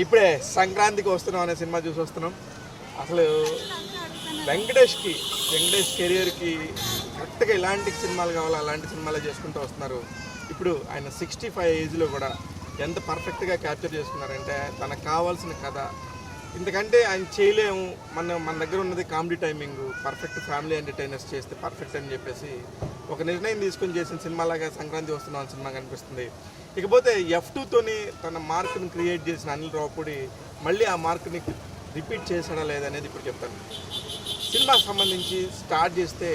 ఇప్పుడే సంక్రాంతికి వస్తున్నాం అనే సినిమా చూసి వస్తున్నాం. అసలు వెంకటేష్ కెరియర్కి కరెక్ట్గా ఇలాంటి సినిమాలు కావాలో అలాంటి సినిమాలే చేసుకుంటూ వస్తున్నారు. ఇప్పుడు ఆయన 65 ఏజ్లో కూడా ఎంత పర్ఫెక్ట్గా క్యాప్చర్ చేసుకున్నారంటే తనకు కావాల్సిన కథ ఇంతకంటే ఆయన చేయలేము. మన దగ్గర ఉన్నది comedy timing, perfect family entertainers చేస్తే పర్ఫెక్ట్ అని చెప్పేసి ఒక నిర్ణయం తీసుకొని చేసిన సినిమాలాగా సంక్రాంతి వస్తున్నాం సినిమా కనిపిస్తుంది. ఇకపోతే F2తోని తన మార్క్ని క్రియేట్ చేసిన అనిల్ రావుపూడి మళ్ళీ ఆ మార్క్ని రిపీట్ చేసాడా లేదనేది ఇప్పుడు చెప్తాను. సినిమాకి సంబంధించి స్టార్ట్ చేస్తే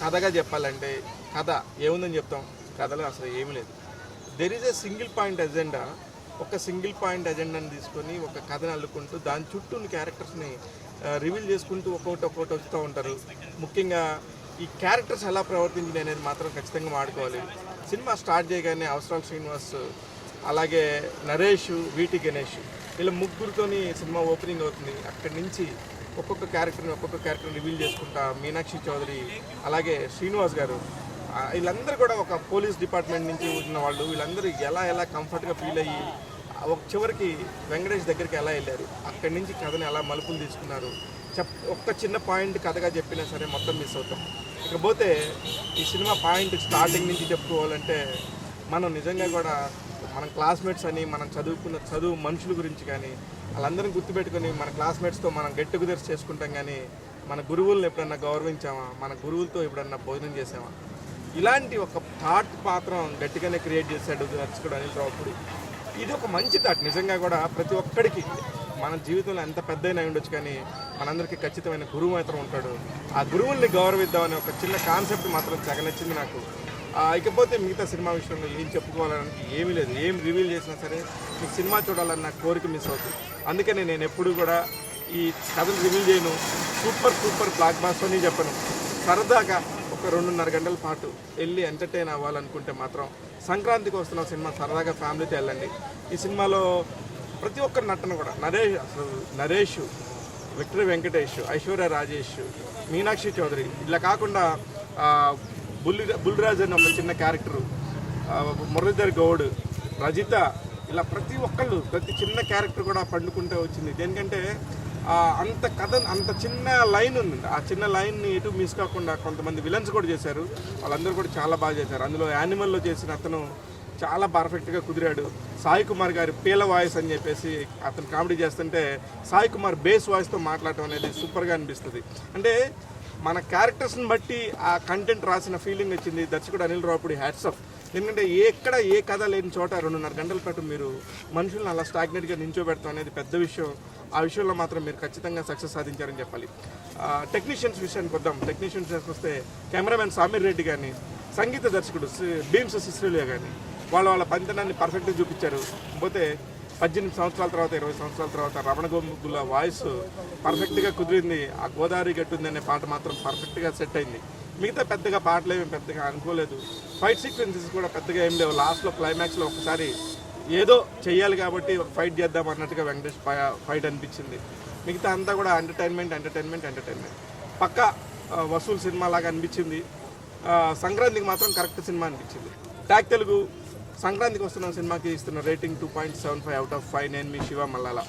కథగా చెప్పాలంటే కథ ఏముందని చెప్తాం. కథలో అసలు ఏమీ లేదు. There is a single point agenda. ఒక సింగిల్ పాయింట్ ఎజెండాని తీసుకొని ఒక కథను అల్లుకుంటూ దాని చుట్టూ ఉన్న క్యారెక్టర్స్ని రివీల్ చేసుకుంటూ ఒక్కొక్కటి వస్తూ ఉంటారు. ముఖ్యంగా ఈ క్యారెక్టర్స్ ఎలా ప్రవర్తించినాయి అనేది మాత్రం ఖచ్చితంగా మాడుకోవాలి. సినిమా స్టార్ట్ చేయగానే అవసరాల శ్రీనివాస్, అలాగే నరేష్, వీటి గణేష్ వీళ్ళ ముగ్గురితోని సినిమా ఓపెనింగ్ అవుతుంది. అక్కడి నుంచి ఒక్కొక్క క్యారెక్టర్ని రివీల్ చేసుకుంటా మీనాక్షి చౌదరి, అలాగే శ్రీనివాస్ గారు, వీళ్ళందరూ కూడా ఒక పోలీస్ డిపార్ట్మెంట్ నుంచి ఉన్న వాళ్ళు. వీళ్ళందరూ ఎలా కంఫర్ట్గా ఫీల్ అయ్యి ఒక చివరికి వెంకటేష్ దగ్గరికి ఎలా వెళ్ళారు, అక్కడి నుంచి కథని ఎలా మలుపులు తీసుకున్నారు. ఒక్క చిన్న పాయింట్ కథగా చెప్పినా సరే మొత్తం మిస్ అవుతాం. ఇకపోతే ఈ సినిమా పాయింట్ స్టార్టింగ్ నుంచి చెప్పుకోవాలంటే మనం నిజంగా కూడా మన క్లాస్మేట్స్ అని మనం చదువుకున్న చదువు మనుషుల గురించి కానీ వాళ్ళందరినీ గుర్తుపెట్టుకొని మన క్లాస్మేట్స్తో మనం గెట్ టుగెదర్స్ చేసుకుంటాం. కానీ మన గురువులను ఎప్పుడన్నా గౌరవించామా, మన గురువులతో ఎప్పుడన్నా భోజనం చేసామా, ఇలాంటి ఒక థాట్ మాత్రం గట్టిగానే క్రియేట్ చేశాడు దర్శకుడు అనిల్ రావుపూడి. ఇది ఒక మంచి థాట్. నిజంగా కూడా ప్రతి ఒక్కడికి మన జీవితంలో ఎంత పెద్దయినా ఉండొచ్చు కానీ మనందరికీ ఖచ్చితమైన గురువు మాత్రం ఉంటాడు. ఆ గురువుల్ని గౌరవిద్దామనే ఒక చిన్న కాన్సెప్ట్ మాత్రం తెగ నచ్చింది నాకు. ఇకపోతే మిగతా సినిమా విషయంలో ఏం చెప్పుకోవాలని ఏమీ లేదు. ఏం రివీల్ చేసినా సరే మీకు సినిమా చూడాలన్న కోరిక మిస్ అవుతుంది. అందుకని నేను ఎప్పుడు కూడా ఈ కథను రివీల్ చేయను. సూపర్ బ్లాక్ బాస్టర్ అని చెప్పను. సరదాగా ఒక 2.5 గంటల పాటు వెళ్ళి ఎంటర్టైన్ అవ్వాలనుకుంటే మాత్రం సంక్రాంతికి వస్తున్న సినిమా సరదాగా ఫ్యామిలీతో వెళ్ళండి. ఈ సినిమాలో ప్రతి ఒక్కరి నటన కూడా నరేష్, విక్టరీ వెంకటేష్, ఐశ్వర్య రాజేష్, మీనాక్షి చౌదరి, ఇలా కాకుండా బుల్లిరాజ్ అని ఒక చిన్న క్యారెక్టరు, మురళీధర్ గౌడ్, రజిత, ఇలా ప్రతి ఒక్కళ్ళు ప్రతి చిన్న క్యారెక్టర్ కూడా పండుకుంటే వచ్చింది. దేనికంటే అంత కథ అంత చిన్న లైన్ ఉంది. ఆ చిన్న లైన్ని ఎటు మిస్ కాకుండా కొంతమంది విలన్స్ కూడా చేశారు. వాళ్ళందరూ కూడా చాలా బాగా చేశారు. అందులో యానిమల్లో చేసిన అతను చాలా పర్ఫెక్ట్గా కుదిరాడు. సాయి కుమార్ గారి పీల వాయిస్ అని చెప్పేసి అతను కామెడీ చేస్తుంటే సాయి కుమార్ బేస్ వాయిస్తో మాట్లాడటం అనేది సూపర్గా అనిపిస్తుంది. అంటే మన క్యారెక్టర్స్ని బట్టి ఆ కంటెంట్ రాసిన ఫీలింగ్ వచ్చింది. దర్శకుడు అనిల్ రావుపూడి హ్యాట్స్ ఆఫ్. ఎందుకంటే ఏ కథ లేని చోట 2.5 గంటల పాటు మీరు మనుషులను అలా స్టాగ్నెట్గా నించోబెడతాం అనేది పెద్ద విషయం. ఆ విషయంలో మాత్రం మీరు ఖచ్చితంగా సక్సెస్ సాధించారని చెప్పాలి. టెక్నీషియన్స్ విషయానికి వద్దాం. టెక్నీషియన్స్ వస్తే కెమెరామెన్ సామీర్ రెడ్డి కానీ, సంగీత దర్శకుడు భీమ్స్ సిస్రేలియా కానీ వాళ్ళ పనితనాన్ని పర్ఫెక్ట్గా చూపించారు. పోతే 18 సంవత్సరాల తర్వాత 20 సంవత్సరాల తర్వాత రమణ గోముల వాయిస్ పర్ఫెక్ట్గా కుదిరింది. ఆ గోదావరి గట్టుంది అనే పాట మాత్రం పర్ఫెక్ట్గా సెట్ అయింది. మిగతా పెద్దగా పాటలు ఏమి పెద్దగా అనుకోలేదు. ఫైట్ సీక్వెన్సెస్ కూడా పెద్దగా ఏం లేవు. లాస్ట్లో క్లైమాక్స్లో ఒకసారి ఏదో చెయ్యాలి కాబట్టి ఒక ఫైట్ చేద్దాం అన్నట్టుగా వెంకటేష్ ఫైట్ అనిపించింది. మిగతా అంతా కూడా ఎంటర్టైన్మెంట్ పక్కా వసూలు సినిమా లాగా అనిపించింది. సంక్రాంతికి మాత్రం కరెక్ట్ సినిమా అనిపించింది. ట్యాగ్ తెలుగు సంక్రాంతికి వస్తున్న సినిమాకి ఇస్తున్న రేటింగ్ 2.75 out of 5. నేను మీ శివ మల్లాల.